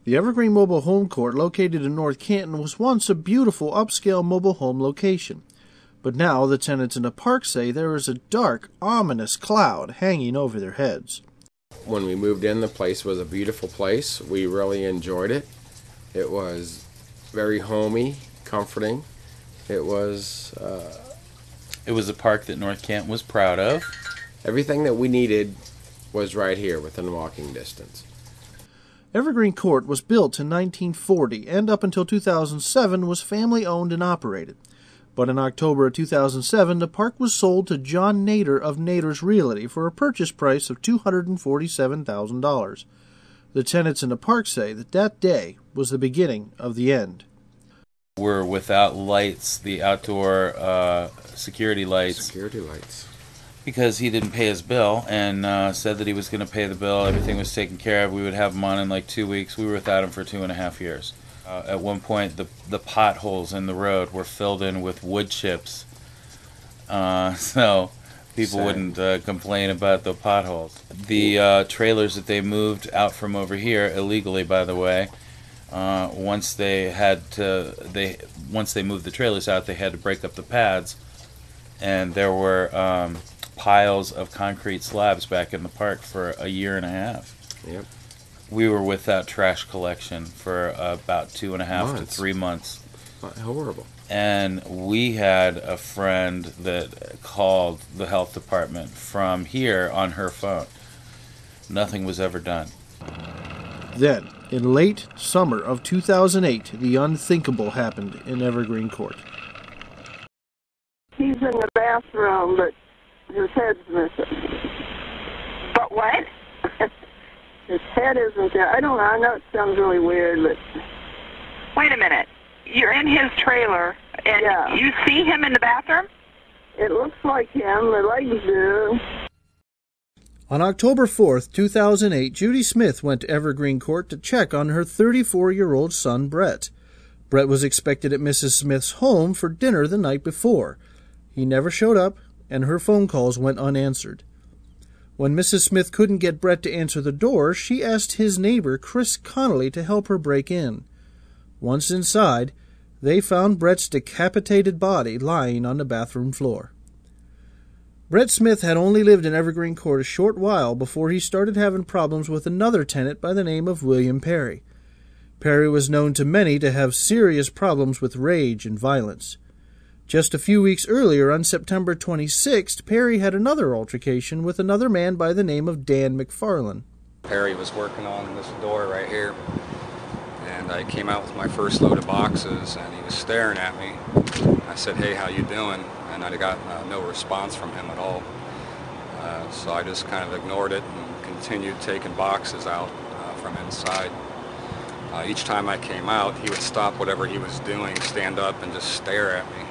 The Evergreen Mobile Home Court, located in North Canton, was once a beautiful upscale mobile home location. But now the tenants in the park say there is a dark, ominous cloud hanging over their heads. When we moved in, the place was a beautiful place. We really enjoyed it. It was very homey, comforting. It was a park that North Canton was proud of. Everything that we needed was right here within walking distance. Evergreen Court was built in 1940 and up until 2007 was family owned and operated. But in October of 2007, the park was sold to John Nader of Nader's Realty for a purchase price of $247,000. The tenants in the park say that that day was the beginning of the end. We're without lights, the outdoor security lights. Security lights. Because he didn't pay his bill and said that he was going to pay the bill. Everything was taken care of. We would have him on in like 2 weeks. We were without him for 2.5 years. At one point, the potholes in the road were filled in with wood chips, so people wouldn't complain about the potholes. The trailers that they moved out from over here illegally, by the way, once they moved the trailers out, they had to break up the pads, and there were piles of concrete slabs back in the park for a year and a half. Yep. We were without trash collection for about 2.5 to 3 months. Horrible. And we had a friend that called the health department from here on her phone. Nothing was ever done. Then, in late summer of 2008, the unthinkable happened in Evergreen Court. He's in the bathroom, but his head's missing. But what? His head isn't there. I don't know. I know it sounds really weird, but... Wait a minute. You're in his trailer, and you see him in the bathroom? It looks like him. The legs do. On October 4th, 2008, Judy Smith went to Evergreen Court to check on her 34-year-old son, Brett. Brett was expected at Mrs. Smith's home for dinner the night before. He never showed up, and her phone calls went unanswered. When Mrs. Smith couldn't get Brett to answer the door, she asked his neighbor, Chris Connolly, to help her break in. Once inside, they found Brett's decapitated body lying on the bathroom floor. Brett Smith had only lived in Evergreen Court a short while before he started having problems with another tenant by the name of William Perry. Perry was known to many to have serious problems with rage and violence. Just a few weeks earlier, on September 26th, Perry had another altercation with another man by the name of Dan McFarland. Perry was working on this door right here, and I came out with my first load of boxes, and he was staring at me. I said, "Hey, how you doing?" And I got no response from him at all. So I just kind of ignored it and continued taking boxes out from inside. Each time I came out, he would stop whatever he was doing, stand up, and just stare at me.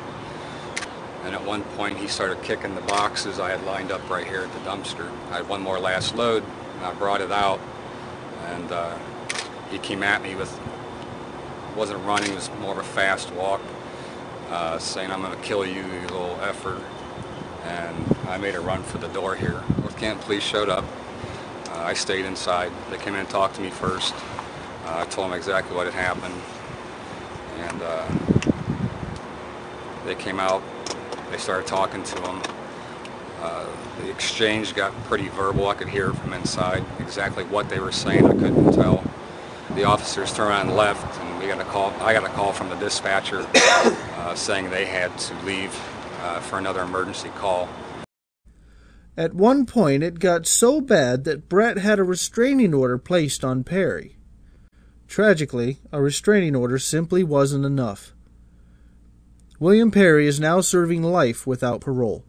And at one point, he started kicking the boxes I had lined up right here at the dumpster. I had one more last load, and I brought it out, and he came at me with, wasn't running, it was more of a fast walk, saying, "I'm going to kill you, you little effer." And I made a run for the door here. North Canton police showed up. I stayed inside. They came in and talked to me first. I told them exactly what had happened, and they came out. They started talking to him. The exchange got pretty verbal. I could hear it from inside. Exactly what they were saying, I couldn't tell. The officers turned around and left, and we got a call. I got a call from the dispatcher saying they had to leave for another emergency call. At one point, it got so bad that Brett had a restraining order placed on Perry. Tragically, a restraining order simply wasn't enough. William Perry is now serving life without parole.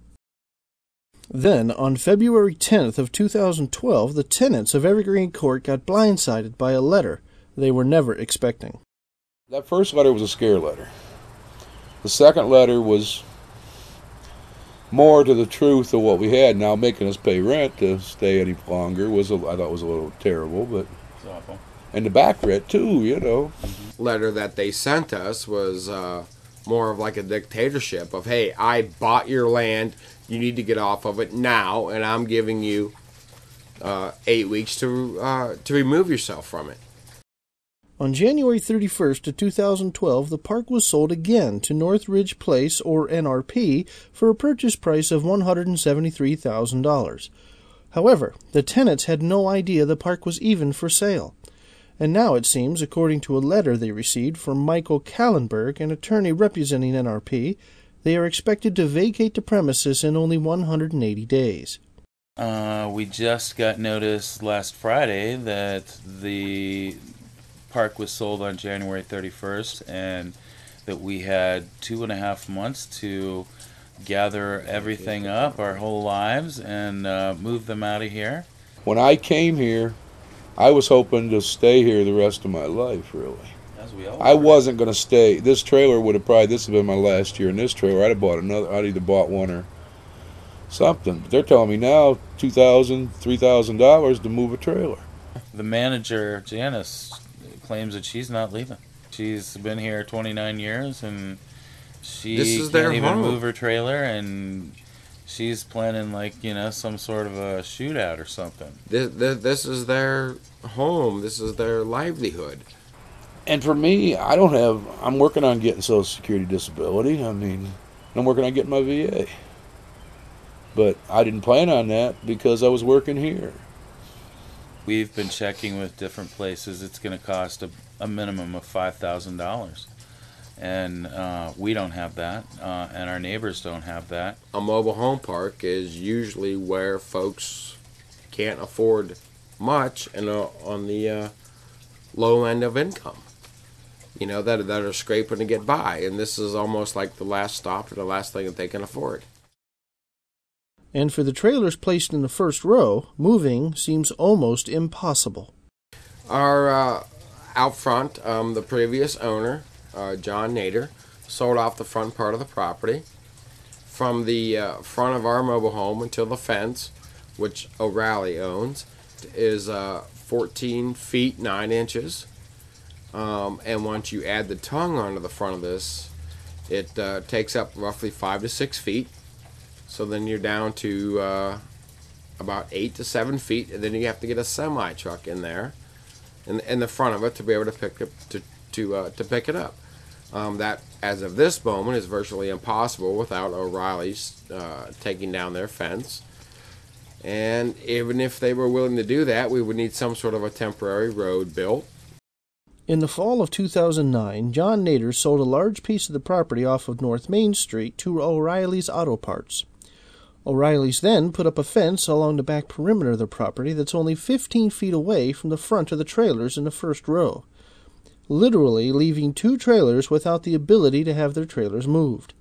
Then, on February 10th of 2012, the tenants of Evergreen Court got blindsided by a letter they were never expecting. That first letter was a scare letter. The second letter was more to the truth of what we had. Now, making us pay rent to stay any longer I thought was a little terrible, but It's awful. And the back rent too, you know. Letter that they sent us was more of like a dictatorship of, hey, I bought your land, you need to get off of it now, and I'm giving you 8 weeks to remove yourself from it. On January 31st of 2012, the park was sold again to Northridge Place, or NRP, for a purchase price of $173,000. However, the tenants had no idea the park was even for sale. And now it seems, according to a letter they received from Michael Kallenberg, an attorney representing NRP, they are expected to vacate the premises in only 180 days. We just got notice last Friday that the park was sold on January 31st and that we had 2.5 months to gather everything up, our whole lives, and move them out of here. When I came here, I was hoping to stay here the rest of my life, really. As we all I were. wasn't going to stay. This trailer would have probably, this would have been my last year in this trailer. I'd have bought another, I'd either bought one or something. But they're telling me now $2,000, $3,000 to move a trailer. The manager, Janice, claims that she's not leaving. She's been here 29 years and she can't even move her trailer, and she's planning, like, some sort of a shootout or something. This is their home. This is their livelihood. And for me, I'm working on getting Social Security disability. I'm working on getting my VA. But I didn't plan on that because I was working here. We've been checking with different places. It's going to cost a minimum of $5,000. And we don't have that, and our neighbors don't have that. A mobile home park is usually where folks can't afford much and on the low end of income, that are scraping to get by. And this is almost like the last stop or the last thing that they can afford. And for the trailers placed in the first row, moving seems almost impossible. Our out front, the previous owner, John Nader, sold off the front part of the property. From the front of our mobile home until the fence, which O'Reilly owns, is 14 feet 9 inches. And once you add the tongue onto the front of this, it takes up roughly 5 to 6 feet. So then you're down to about 8 to 7 feet, and then you have to get a semi truck in there, in the front of it, to be able to pick it up. That, as of this moment, is virtually impossible without O'Reilly's taking down their fence. And even if they were willing to do that, we would need some sort of a temporary road built. In the fall of 2009, John Nader sold a large piece of the property off of North Main Street to O'Reilly's Auto Parts. O'Reilly's then put up a fence along the back perimeter of the property that's only 15 feet away from the front of the trailers in the first row, literally leaving 2 trailers without the ability to have their trailers moved.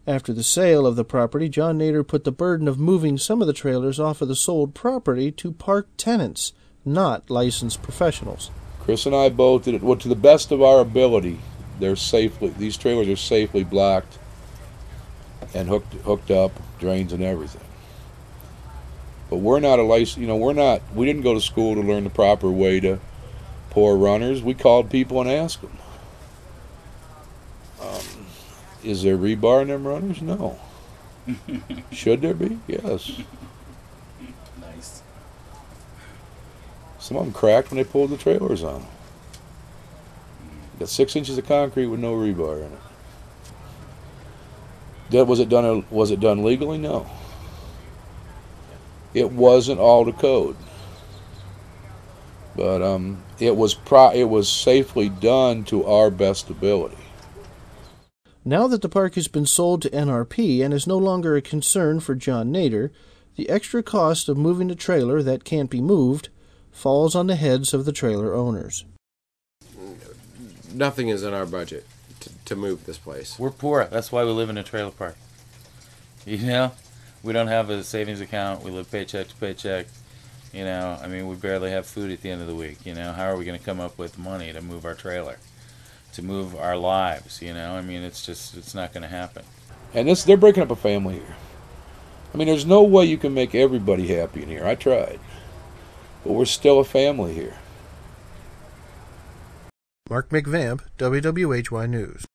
After the sale of the property, John Nader put the burden of moving some of the trailers off of the sold property to park tenants, not licensed professionals. Chris and I both did it. Well, to the best of our ability, these trailers are safely blocked and hooked up, drains and everything. But we're not a license. We didn't go to school to learn the proper way to pour runners. We called people and asked them, is there rebar in them runners? No. Should there be? Yes. Nice. Some of them cracked when they pulled the trailers on. Got 6 inches of concrete with no rebar in it. Was it done legally? No. It wasn't all the code, but it was safely done to our best ability. Now that the park has been sold to NRP and is no longer a concern for John Nader, the extra cost of moving the trailer that can't be moved falls on the heads of the trailer owners. Nothing is in our budget to move this place. We're poor. That's why we live in a trailer park. We don't have a savings account. We live paycheck to paycheck. We barely have food at the end of the week. How are we going to come up with money to move our trailer, to move our lives? It's not going to happen. And they're breaking up a family here. There's no way you can make everybody happy in here. I tried. But we're still a family here. Mark McVamp, WWHY News.